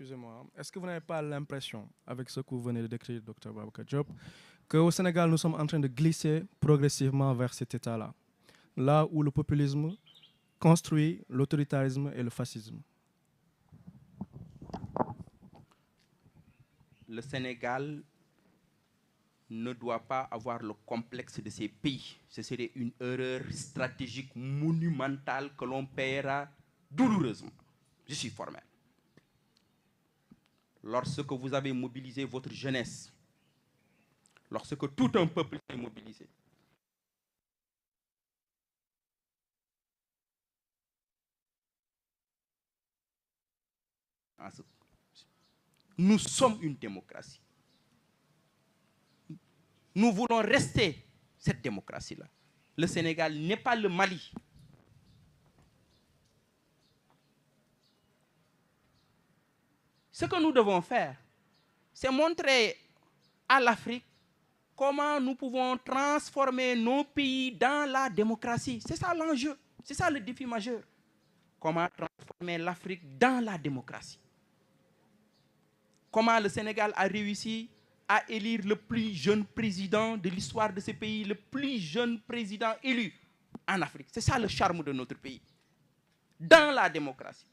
excusez-moi, est-ce que vous n'avez pas l'impression, avec ce que vous venez de décrire, Dr Babacar Diop, qu'au Sénégal, nous sommes en train de glisser progressivement vers cet état-là, là où le populisme construit l'autoritarisme et le fascisme? Le Sénégal ne doit pas avoir le complexe de ces pays. Ce serait une erreur stratégique monumentale que l'on paiera douloureusement. Je suis formel. Lorsque vous avez mobilisé votre jeunesse, lorsque tout un peuple est mobilisé, nous sommes une démocratie. Nous voulons rester cette démocratie-là. Le Sénégal n'est pas le Mali. Ce que nous devons faire, c'est montrer à l'Afrique comment nous pouvons transformer nos pays dans la démocratie. C'est ça l'enjeu, c'est ça le défi majeur. Comment transformer l'Afrique dans la démocratie. Comment le Sénégal a réussi à élire le plus jeune président de l'histoire de ce pays, le plus jeune président élu en Afrique. C'est ça le charme de notre pays. Dans la démocratie.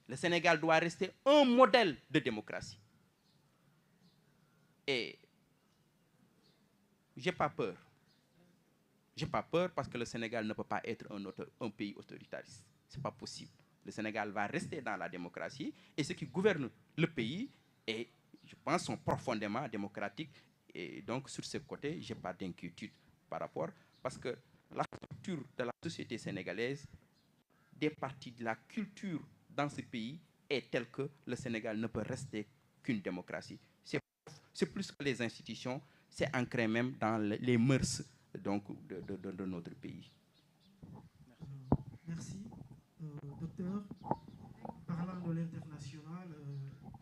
Le Sénégal doit rester un modèle de démocratie. Et je n'ai pas peur. Je n'ai pas peur parce que le Sénégal ne peut pas être un pays autoritariste. Ce n'est pas possible. Le Sénégal va rester dans la démocratie et ceux qui gouvernent le pays, et je pense, sont profondément démocratiques. Et donc, sur ce côté, je n'ai pas d'inquiétude par rapport, parce que la structure de la société sénégalaise, des parties de la culture dans ce pays est telle que le Sénégal ne peut rester qu'une démocratie. C'est plus que les institutions, c'est ancré même dans les mœurs donc, de notre pays. Merci. Docteur, parlant de l'international,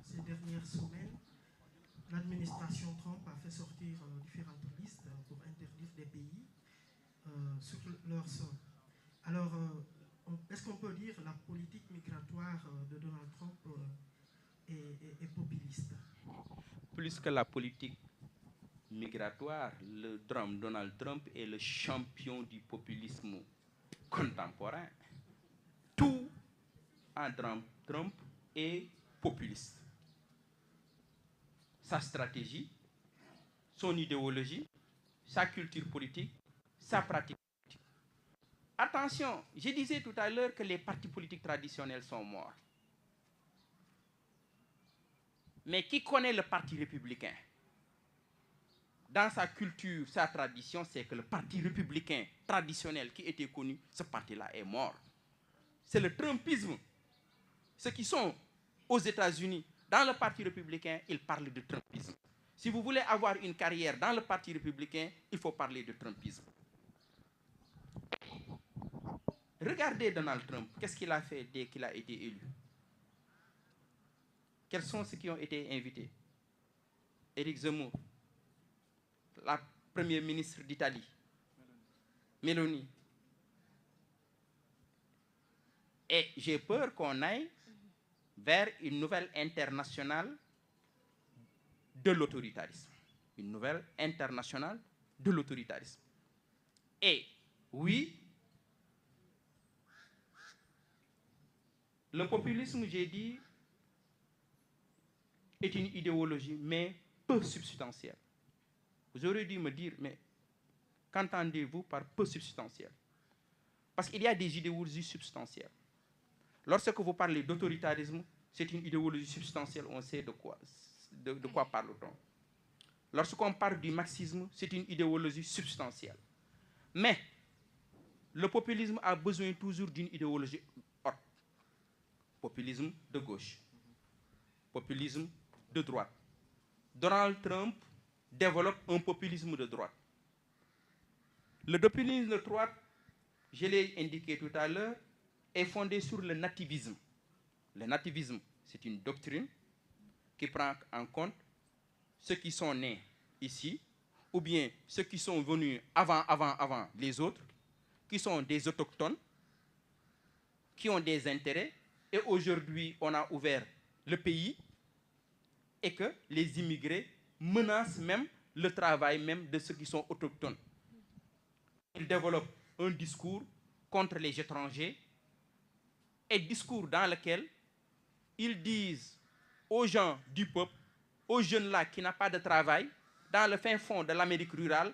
ces dernières semaines, l'administration Trump a fait sortir différentes listes pour interdire des pays sur leur sol. Alors, est-ce qu'on peut dire que la politique migratoire de Donald Trump est populiste? Plus que la politique migratoire, Donald Trump est le champion du populisme contemporain. Tout en Trump est populiste. Sa stratégie, son idéologie, sa culture politique, sa pratique politique. Attention, je disais tout à l'heure que les partis politiques traditionnels sont morts. Mais qui connaît le Parti républicain? Dans sa culture, sa tradition, c'est que le Parti républicain traditionnel qui était connu, ce parti-là est mort. C'est le Trumpisme. Ceux qui sont aux États-Unis, dans le Parti républicain, ils parlent de Trumpisme. Si vous voulez avoir une carrière dans le Parti républicain, il faut parler de Trumpisme. Regardez Donald Trump, qu'est-ce qu'il a fait dès qu'il a été élu? Quels sont ceux qui ont été invités? Éric Zemmour, la première ministre d'Italie, Meloni. Et j'ai peur qu'on aille vers une nouvelle internationale de l'autoritarisme. Une nouvelle internationale de l'autoritarisme. Et oui, le populisme, j'ai dit, est une idéologie, mais peu substantielle. Vous auriez dû me dire, mais qu'entendez-vous par peu substantielle? Parce qu'il y a des idéologies substantielles. Lorsque vous parlez d'autoritarisme, c'est une idéologie substantielle, on sait de quoi parle-t-on. Lorsqu'on parle du marxisme, c'est une idéologie substantielle. Mais le populisme a besoin toujours d'une idéologie haute. Populisme de gauche, populisme de droite. Donald Trump développe un populisme de droite. Le populisme de droite, je l'ai indiqué tout à l'heure, est fondé sur le nativisme. Le nativisme, c'est une doctrine qui prend en compte ceux qui sont nés ici, ou bien ceux qui sont venus avant les autres, qui sont des autochtones, qui ont des intérêts, et aujourd'hui on a ouvert le pays et que les immigrés menacent même le travail même de ceux qui sont autochtones. Ils développent un discours contre les étrangers, et discours dans lequel ils disent aux gens du peuple, aux jeunes là qui n'ont pas de travail, dans le fin fond de l'Amérique rurale,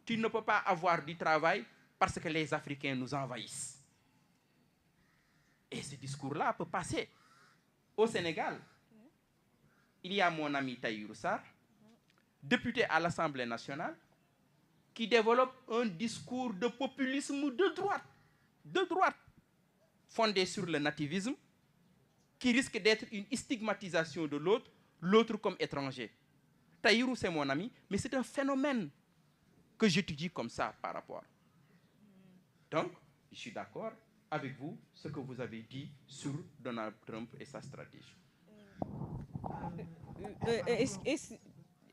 tu ne peux pas avoir du travail parce que les Africains nous envahissent. Et ce discours-là peut passer. Au Sénégal, il y a mon ami Tahirou Sarr, député à l'Assemblée nationale, qui développe un discours de populisme de droite, fondé sur le nativisme, qui risque d'être une stigmatisation de l'autre, l'autre comme étranger. Tahirou, c'est mon ami, mais c'est un phénomène que j'étudie comme ça par rapport. Donc, je suis d'accord avec vous, ce que vous avez dit sur Donald Trump et sa stratégie.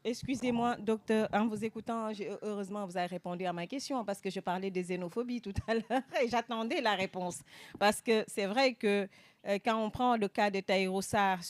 Excusez-moi, docteur, en vous écoutant, heureusement, vous avez répondu à ma question parce que je parlais des xénophobies tout à l'heure et j'attendais la réponse. Parce que c'est vrai que quand on prend le cas de Tahirou Sarr,